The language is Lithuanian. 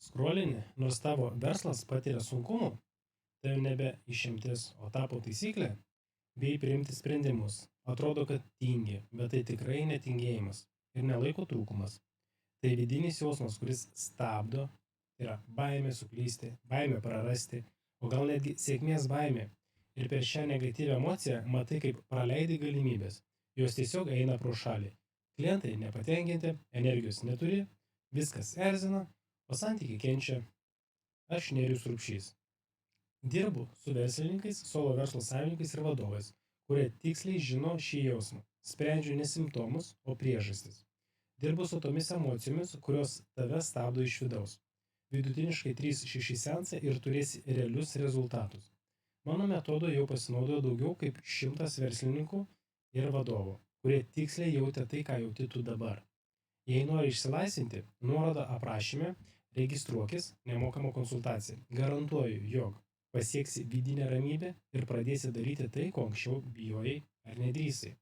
Skrolini, nors tavo verslas patiria sunkumų, tai jau nebe išimtis, o tapo taisyklė, bei priimti sprendimus. Atrodo, kad tingi, bet tai tikrai netingėjimas ir nelaiko trūkumas. Tai vidinis jausmas, kuris stabdo, tai yra baimė suklysti, baimė prarasti, o gal netgi sėkmės baimė. Ir per šią negatyvią emociją matai, kaip praleidai galimybės. Jos tiesiog eina pro šalį. Klientai nepatenkinti, energijos neturi, viskas erzina, o santykiai kenčia. Aš Nerijus Rupšys. Dirbu su verslininkais, solo verslo savininkais ir vadovais, kurie tiksliai žino šį jausmą. Sprendžiu ne simptomus, o priežastis. Dirbu su tomis emocijomis, kurios tave stabdo iš vidaus. Vidutiniškai 3-6 seansai ir turėsi realius rezultatus. Mano metodu jau pasinaudojo daugiau kaip 100 verslininkų ir vadovų, kurie tiksliai jautė tai, ką jauti tu dabar. Jei nori išsilaisvinti, nuoroda aprašyme, registruokis nemokamą konsultaciją. Garantuoju, jog pasieksi vidinę ramybę ir pradėsi daryti tai, ko anksčiau bijojai ar nedrįsai.